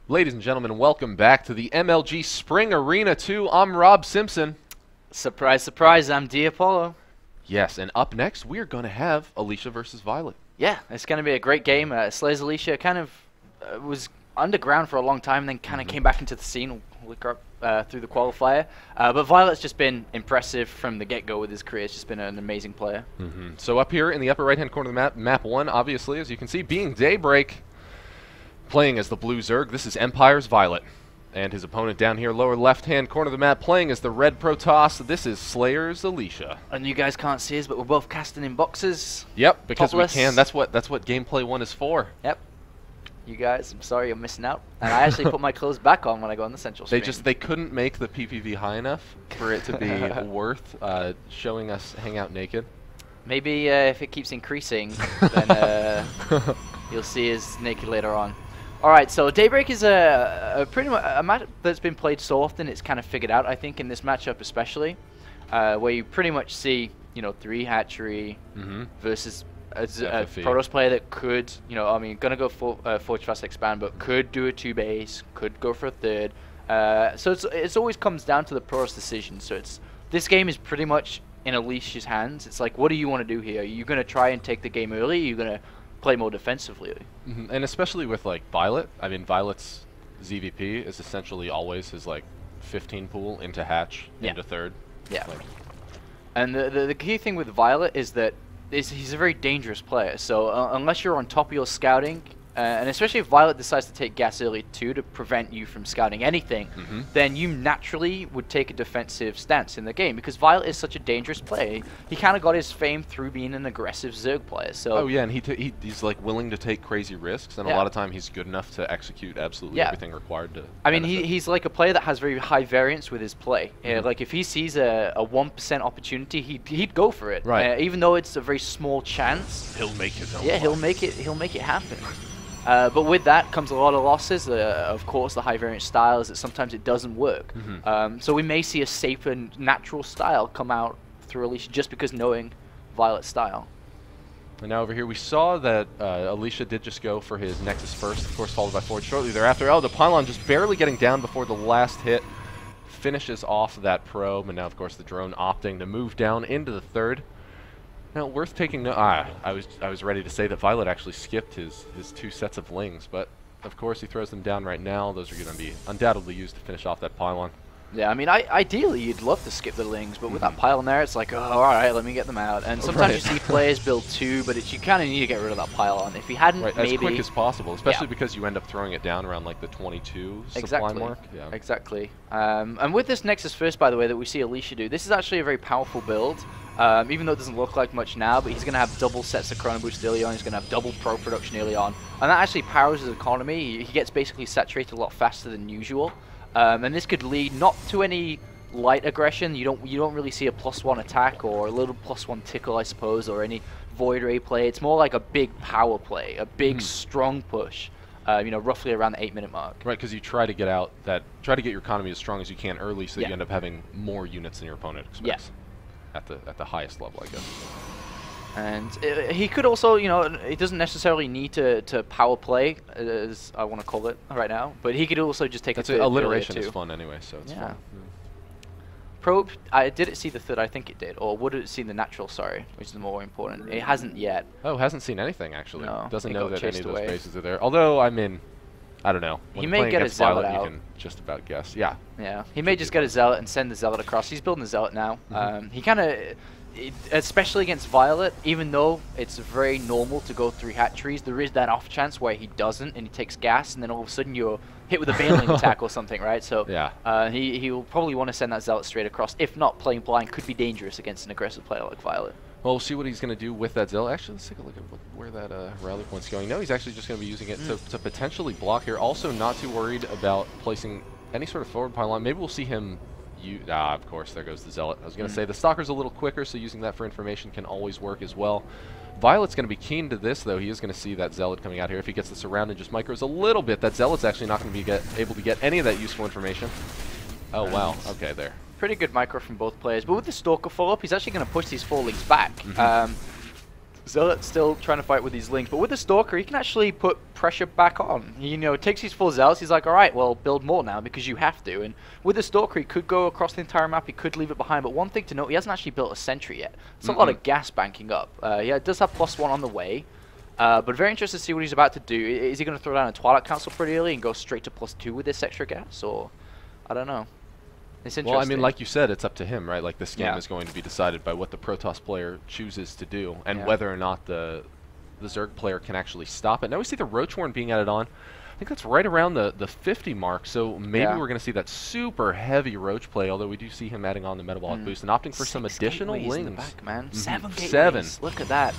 Ladies and gentlemen, welcome back to the MLG Spring Arena 2. I'm Rob Simpson. Surprise, surprise, I'm D. Apollo. Yes, and up next, we're going to have Alicia versus Violet. Yeah, it's going to be a great game. Slayer's Alicia kind of was underground for a long time, and then kind of came back into the scene through the qualifier. But Violet's just been impressive from the get-go with his career. He's just been an amazing player. So up here in the upper right-hand corner of the map, map 1, obviously, as you can see, being Daybreak, playing as the blue Zerg. This is Empire's Violet. And his opponent down here, lower left-hand corner of the map, playing as the red Protoss. This is Slayer's Alicia. And you guys can't see us, but we're both casting in boxes. Yep, because topless. we can. That's what gameplay 1 is for. Yep. You guys, I'm sorry you're missing out. And I actually put my clothes back on when I go on the central screen. They couldn't make the PPV high enough for it to be worth showing us hang out naked. Maybe if it keeps increasing, then you'll see us naked later on. Alright, so Daybreak is pretty much a match that's been played so often it's kind of figured out, I think, in this matchup especially, where you pretty much see, 3 hatchery versus a Protoss player that could, gonna go Forge Fast Expand, but could do a 2 base, could go for a 3rd. So it's always comes down to the Protoss decision. So this game is pretty much in Alicia's hands. It's like, what do you want to do here? Are you gonna try and take the game early? Are you gonna play more defensively? And especially with Violet, I mean, Violet's ZVP is essentially always his 15 pool into hatch, into 3rd. Yeah. And the key thing with Violet is that he's a very dangerous player. So unless you're on top of your scouting, and especially if Violet decides to take gas early too to prevent you from scouting anything, then you naturally would take a defensive stance in the game because Violet is such a dangerous player. He kind of got his fame through being an aggressive Zerg player. So oh yeah, and he's willing to take crazy risks, and a lot of time he's good enough to execute absolutely everything required to. I mean, he's like a player that has very high variance with his play. Like if he sees a 1% opportunity, he'd go for it. Right. Even though it's a very small chance. He'll make his own. Yeah, he'll make it happen. But with that comes a lot of losses. Of course, the high variance style is that sometimes it doesn't work. So we may see a safer, natural style come out through Alicia just because knowing Violet's style. And now over here, we saw that Alicia did just go for his Nexus first, of course, followed by Forge shortly thereafter. Oh, the pylon just barely getting down before the last hit finishes off that probe. And now, of course, the drone opting to move down into the 3rd. Now, worth taking note. I was ready to say that Violet actually skipped his 2 sets of lings, but of course he throws them down right now. Those are going to be undoubtedly used to finish off that pylon. Yeah, I mean, ideally you'd love to skip the lings, but with that pylon there, it's like, oh, all right, let me get them out. And sometimes you see players build 2, but you kind of need to get rid of that pylon. If you hadn't, maybe as quick as possible, especially because you end up throwing it down around the 22 supply mark. Yeah. Exactly. And with this Nexus first, by the way, that we see Alicia do, this is actually a very powerful build. Even though it doesn't look like much now, but he's going to have double sets of Chrono Boost early on, he's going to have double Pro production early on, and that actually powers his economy. He gets basically saturated a lot faster than usual, and this could lead not to any light aggression. You don't really see a +1 attack or a little +1 tickle, I suppose, or any Void Ray play. It's more like a big power play, a big strong push. Roughly around the 8-minute mark. Right, because you try to get your economy as strong as you can early, so that you end up having more units than your opponent expects. At the highest level, I guess. And he could also, he doesn't necessarily need to power play, as I want to call it right now, but he could also just take a 3rd. Alliteration is fun anyway, so it's fun. Probe, did it see the 3rd? I think it did. Or would it see the natural, sorry, which is more important. It hasn't yet. Oh, hasn't seen anything, actually. No, doesn't know that any of those bases are there. Although, I mean, I don't know. When he may get a Zealot Violet, out. you can just about guess. Yeah. Yeah. He may just get a Zealot and send the Zealot across. He's building the Zealot now. He kind of, especially against Violet, even though it's very normal to go 3 hatcheries, there is that off chance where he doesn't and he takes gas, and then all of a sudden you're hit with a Baneling attack or something, right? So he will probably want to send that Zealot straight across. If not, playing blind could be dangerous against an aggressive player like Violet. Well, we'll see what he's going to do with that Zealot. Actually, let's take a look at where that rally point's going. No, he's actually just going to be using it to potentially block here. Also, not too worried about placing any sort of forward pylon. Maybe we'll see him of course, there goes the Zealot. I was going to say the Stalker's a little quicker, so using that for information can always work as well. Violet's going to be keen to this, though. He is going to see that Zealot coming out here. If he gets this around and just micros a little bit, that Zealot's actually not going to be able to get any of that useful information. Oh, wow. Okay, there. Pretty good micro from both players. But with the Stalker follow-up, he's actually going to push these 4 links back. Zealot's still trying to fight with these links, but with the Stalker, he can actually put pressure back on. He, takes his full Zealots, he's like, alright, well, build more now, because you have to. And with the Stalker, he could go across the entire map, he could leave it behind, but one thing to note, he hasn't actually built a sentry yet. It's a lot of gas banking up. Yeah, it does have +1 on the way, but very interested to see what he's about to do. Is he going to throw down a Twilight Council pretty early and go straight to +2 with this extra gas, or... I don't know. It's interesting. Well, I mean, like you said, it's up to him, right? Like, this game is going to be decided by what the Protoss player chooses to do, and whether or not the Zerg player can actually stop it. Now we see the Roach Horn being added on. I think that's right around the 50 mark, so maybe we're going to see that super heavy Roach play, although we do see him adding on the metabolic boost and opting for some additional lings. In the back, man. 7 gateways. 7. Look at that.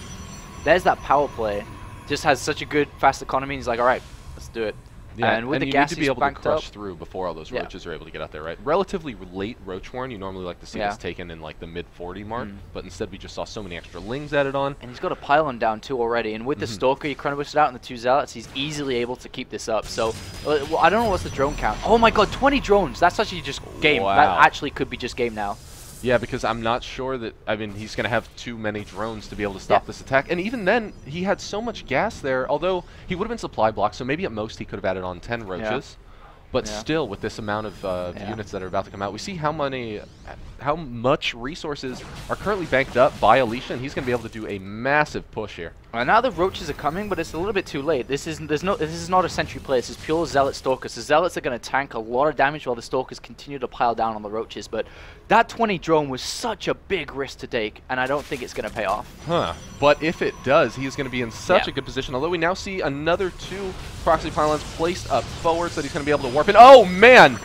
There's that power play. Just has such a good, fast economy, and he's like, all right, let's do it. Yeah, and with the you gas need to be able to crush up through before all those roaches are able to get out there, right? Relatively late Roach Horn, you normally like to see this taken in like the mid-40 mark, but instead we just saw so many extra lings added on. And he's got a pylon down too already, and with the Stalker, you chrono-boosted out and the 2 Zealots, he's easily able to keep this up. So, well, I don't know what's the drone count. Oh my god, 20 drones! That's actually just game. Wow. That actually could be just game now. Yeah, because I'm not sure that, I mean, he's going to have too many drones to be able to stop this attack. And even then, he had so much gas there, although he would have been supply blocked, so maybe at most he could have added on 10 roaches. But still, with this amount of units that are about to come out, we see how much resources are currently banked up by Alicia, and he's going to be able to do a massive push here. Now the roaches are coming, but it's a little bit too late. This is not a sentry play. This is pure Zealot Stalkers. The Zealots are going to tank a lot of damage while the Stalkers continue to pile down on the roaches. But that 20 drone was such a big risk to take, and I don't think it's going to pay off. But if it does, he's going to be in such a good position. Although we now see another 2 proxy pylons placed up forwards that he's going to be able to warp in. Oh man!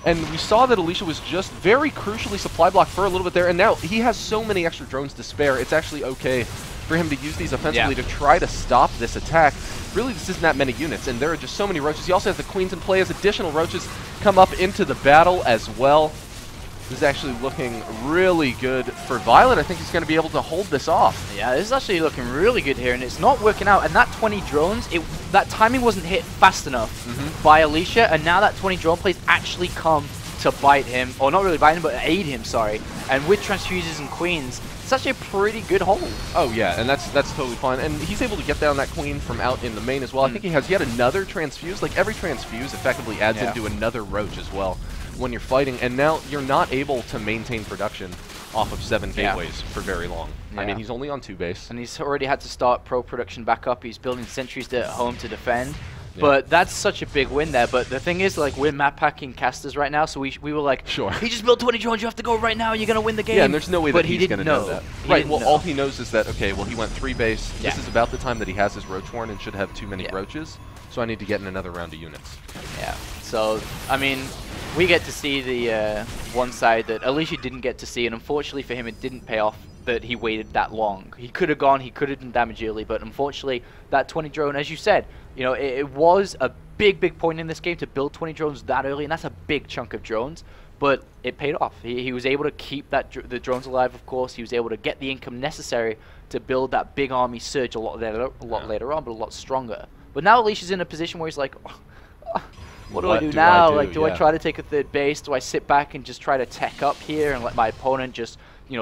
And we saw that Alicia was just very crucially supply blocked for a little bit there, and now he has so many extra drones to spare. It's actually okay for him to use these offensively to try to stop this attack. Really, this isn't that many units, and there are just so many roaches. He also has the queens in play as additional roaches come up into the battle as well. This is actually looking really good for Violet. I think he's going to be able to hold this off. Yeah, this is actually looking really good here, and it's not working out. And that 20 drones, that timing wasn't hit fast enough by Alicia, and now that 20 drone plays actually come to bite him, or not really bite him, but aid him, sorry. And with transfuses and queens, it's actually a pretty good hold. Oh yeah, and that's totally fine. And he's able to get down that queen from out in the main as well. I think he had another transfuse. Like every transfuse effectively adds into another roach as well when you're fighting, and now you're not able to maintain production off of 7 gateways for very long. I mean, he's only on 2 base. And he's already had to start pro production back up. He's building sentries at home to defend. But that's such a big win there. But the thing is, like, we're map packing casters right now, so we were like, he just built 20 drones, you have to go right now, you're going to win the game. Yeah, and there's no way that he's going to know that. Right, well, know. all he knows is that, okay, well, he went 3 base. This is about the time that he has his Roach Horn and should have too many roaches, so I need to get in another round of units. Yeah, so, I mean, we get to see the one side that Alicia didn't get to see, and unfortunately for him, it didn't pay off that he waited that long. He could have gone, he could have done damage early, but unfortunately, that 20 drone, as you said, it was a big point in this game to build 20 drones that early, and that's a big chunk of drones, but it paid off. He was able to keep the drones alive, of course. He was able to get the income necessary to build that big army surge a lot later on, but a lot stronger. But now Alicia's in a position where he's like, what do I do now? Like, do I try to take a 3rd base? Do I sit back and just try to tech up here and let my opponent just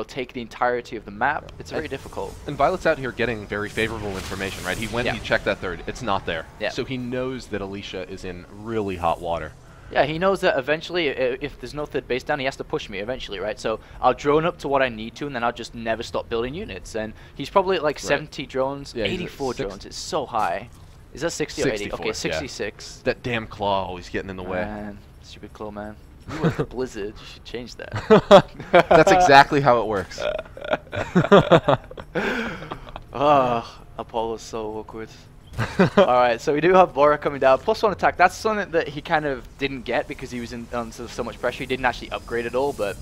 take the entirety of the map? It's very difficult. And Violet's out here getting very favorable information, right? He went, he checked that 3rd. It's not there. So he knows that Alicia is in really hot water. Yeah, he knows that eventually, if there's no 3rd base down, he has to push me eventually, right? So I'll drone up to what I need to, and then I'll just never stop building units. And he's probably at like 70 drones, 84 drones. It's so high. Is that 60 or 80? Okay, 66. That damn claw always getting in the way. Man, stupid claw, man. You work for Blizzard. You should change that. That's exactly how it works. Apollo's so awkward. Alright, so we do have Bora coming down. +1 attack. That's something that he kind of didn't get because he was under so much pressure. He didn't actually upgrade at all, but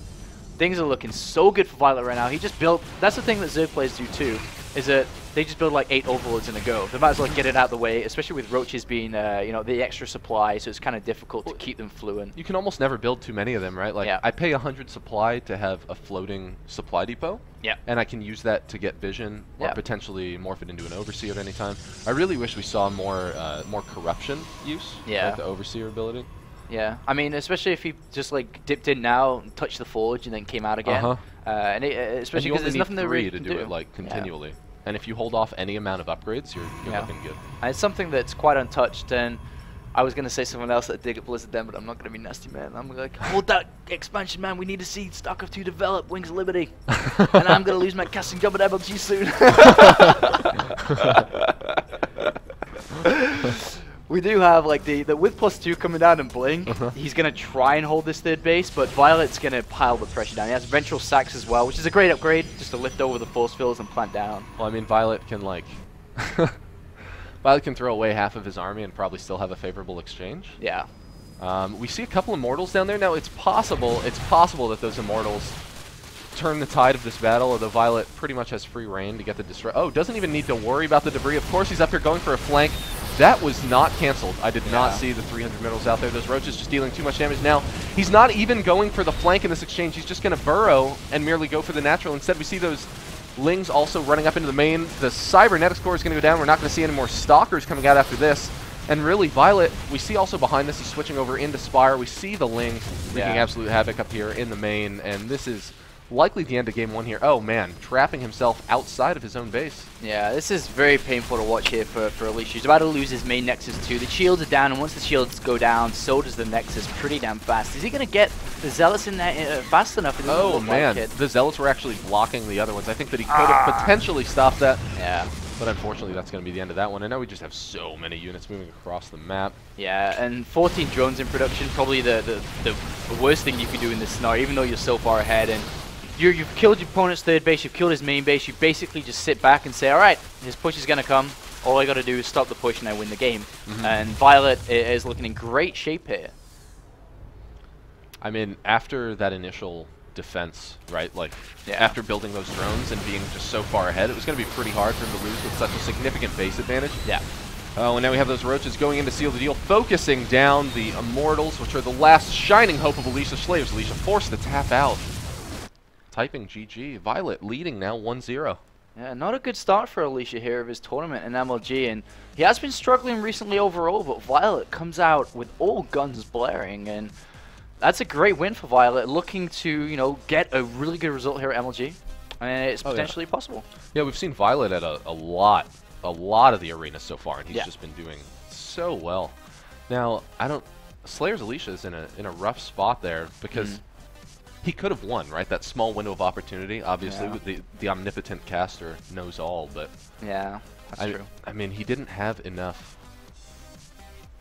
things are looking so good for Violet right now. He just built... That's the thing that Zerg players do too, is that they just build like 8 overlords in a go. They might as well get it out of the way, especially with roaches being, the extra supply, so it's kind of difficult to keep them fluent. You can almost never build too many of them, right? Like, I pay 100 supply to have a floating supply depot. Yeah. And I can use that to get vision, or potentially morph it into an overseer at any time. I really wish we saw more corruption use, like the overseer ability. Yeah, I mean, especially if he just like dipped in now, touched the forge, and then came out again. And especially because there's nothing that really to do it like continually. And if you hold off any amount of upgrades, you're looking good. And it's something that's quite untouched. And I was going to say someone else that dig at Blizzard then, but I'm not going to be nasty, man. I'm like, hold that expansion, man. We need to see StarCraft 2 develop Wings of Liberty. And I'm going to lose my casting job at MLG soon. We do have like the with +2 coming down and Bling. He's going to try and hold this third base, but Violet's going to pile the pressure down. He has Ventral Sacs as well, which is a great upgrade, just to lift over the force fields and plant down. Well, I mean, Violet can like... Violet can throw away half of his army and probably still have a favorable exchange. Yeah. We see a couple Immortals down there. Now, it's possible that those Immortals turn the tide of this battle, although Violet pretty much has free reign to get the destroy. Oh, doesn't even need to worry about the debris. Of course, he's up here going for a flank. That was not canceled. I did not see the 300 minerals out there. Those roaches just dealing too much damage. Now, he's not even going for the flank in this exchange. He's just going to burrow and merely go for the natural. Instead, we see those Lings also running up into the main. The cybernetics core is going to go down. We're not going to see any more Stalkers coming out after this. And really, Violet, we see also behind this, he's switching over into Spire. We see the Ling wreaking absolute havoc up here in the main. And this is likely the end of game 1 here. Oh, man, trapping himself outside of his own base. Yeah, this is very painful to watch here for Alicia. He's about to lose his main Nexus too. The shields are down, and once the shields go down, so does the Nexus pretty damn fast. Is he going to get the Zealots in there fast enough? Oh, man, the Zealots were actually blocking the other ones. I think that he could have potentially stopped that. Yeah. But unfortunately, that's going to be the end of that one. I know we just have so many units moving across the map. Yeah, and 14 drones in production, probably the worst thing you could do in this scenario, even though you're so far ahead. And you've killed your opponent's third base, you've killed his main base, you basically just sit back and say, alright, his push is going to come, all I got to do is stop the push and I win the game. And Violet is looking in great shape here. I mean, after that initial defense, right, like after building those drones and being just so far ahead, it was going to be pretty hard for him to lose with such a significant base advantage. Yeah. Oh, and now we have those roaches going in to seal the deal, focusing down the Immortals, which are the last shining hope of Alicia's slaves. Alicia forced to tap out. Typing GG. Violet leading now 1-0. Yeah, not a good start for Alicia here of his tournament in MLG, and he has been struggling recently overall, but Violet comes out with all guns blaring, and that's a great win for Violet, looking to, you know, get a really good result here at MLG, and it's potentially possible. Yeah, we've seen Violet at a lot of the arenas so far, and he's just been doing so well. Now, Slayer's Alicia is in a rough spot there, because he could have won, right? That small window of opportunity, obviously, with the omnipotent caster knows all, but... Yeah, that's true. I mean, he didn't have enough...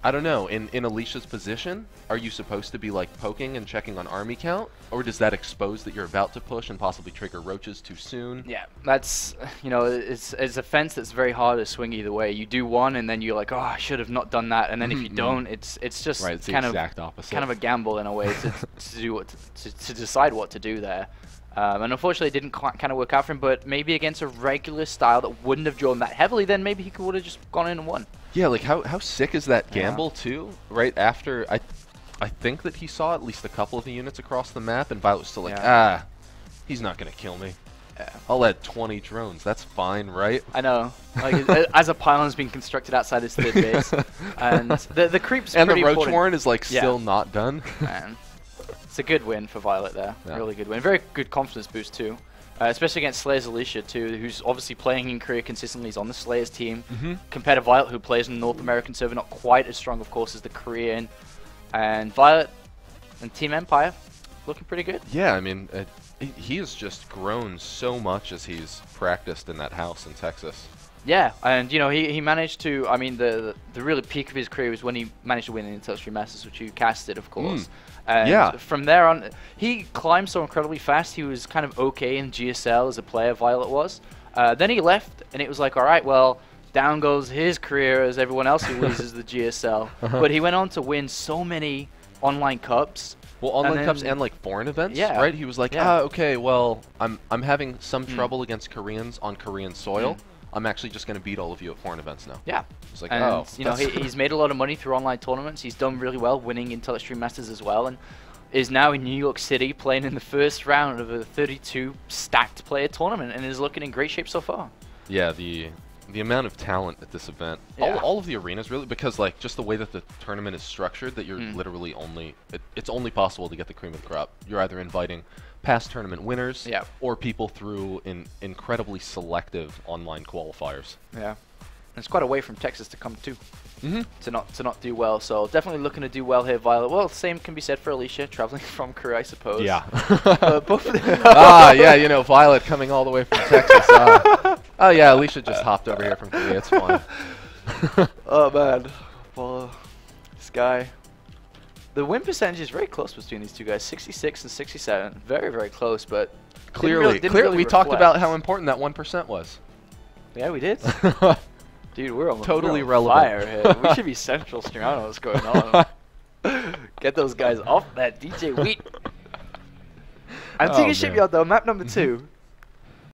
I don't know, in Alicia's position, are you supposed to be, like, poking and checking on army count? Or does that expose that you're about to push and possibly trigger roaches too soon? Yeah, that's, you know, it's a fence that's very hard to swing either way. You do one, and then you're like, oh, I should have not done that. And then if you don't, it's just it's kind the exact opposite. Kind of a gamble in a way to decide what to do there. And unfortunately, it didn't kind of work out for him, but maybe against a regular style that wouldn't have drawn that heavily, then maybe he would have just gone in and won. Yeah, like how sick is that gamble too? Right after I think that he saw at least a couple of the units across the map, and Violet was still like, he's not gonna kill me. I'll add 20 drones. That's fine, right? I know. Like as a pylon's being constructed outside his third base, and the creep's and pretty the roach important. warren is like still not done. Man. It's a good win for Violet there. Really good win. Very good confidence boost too. Especially against Slayer's Alicia too, who's obviously playing in Korea consistently. He's on the Slayer's team. Compared to Violet, who plays on the North American server, not quite as strong, of course, as the Korean. And Violet and Team Empire looking pretty good. Yeah, I mean, he has just grown so much as he's practiced in that house in Texas. Yeah, and you know, he managed to, I mean, the really peak of his career was when he managed to win an Intel Stream Masters, which you casted, of course. And from there on, he climbed so incredibly fast. He was kind of okay in GSL as a player, Violet was. Then he left, and it was like, all right, well, down goes his career as everyone else who loses the GSL. But he went on to win so many online cups. Well, online cups and like foreign events, right? He was like, okay, well, I'm having some trouble against Koreans on Korean soil. I'm actually just going to beat all of you at foreign events now. Yeah. It's like, and, you know, he's made a lot of money through online tournaments. He's done really well, winning Intel Extreme Masters as well, and is now in New York City playing in the first round of a 32 stacked player tournament, and is looking in great shape so far. Yeah, the amount of talent at this event, all of the arenas really, because like just the way that the tournament is structured, that you're literally only, it's only possible to get the cream of the crop. You're either inviting past tournament winners, Yeah. or people through incredibly selective online qualifiers. Yeah. It's quite a way from Texas to come to. Mm-hmm. To not do well, so definitely looking to do well here, Violet. Well, same can be said for Alicia, traveling from Korea, I suppose. Yeah. Both of them. Yeah, you know, Violet coming all the way from Texas. Oh yeah, Alicia just hopped over here from Korea. It's fine. Oh man, well, this guy. The win percentage is very close between these two guys, 66 and 67. Very, very close, but Clearly, didn't really we talked reflect. about how important that 1% was. Yeah, we did. Dude, we're on Totally we're on relevant. fire here. We should be central stream. I don't know what's going on. Get those guys off that DJ Wheat. I'm taking man. shipyard though. Map number 2.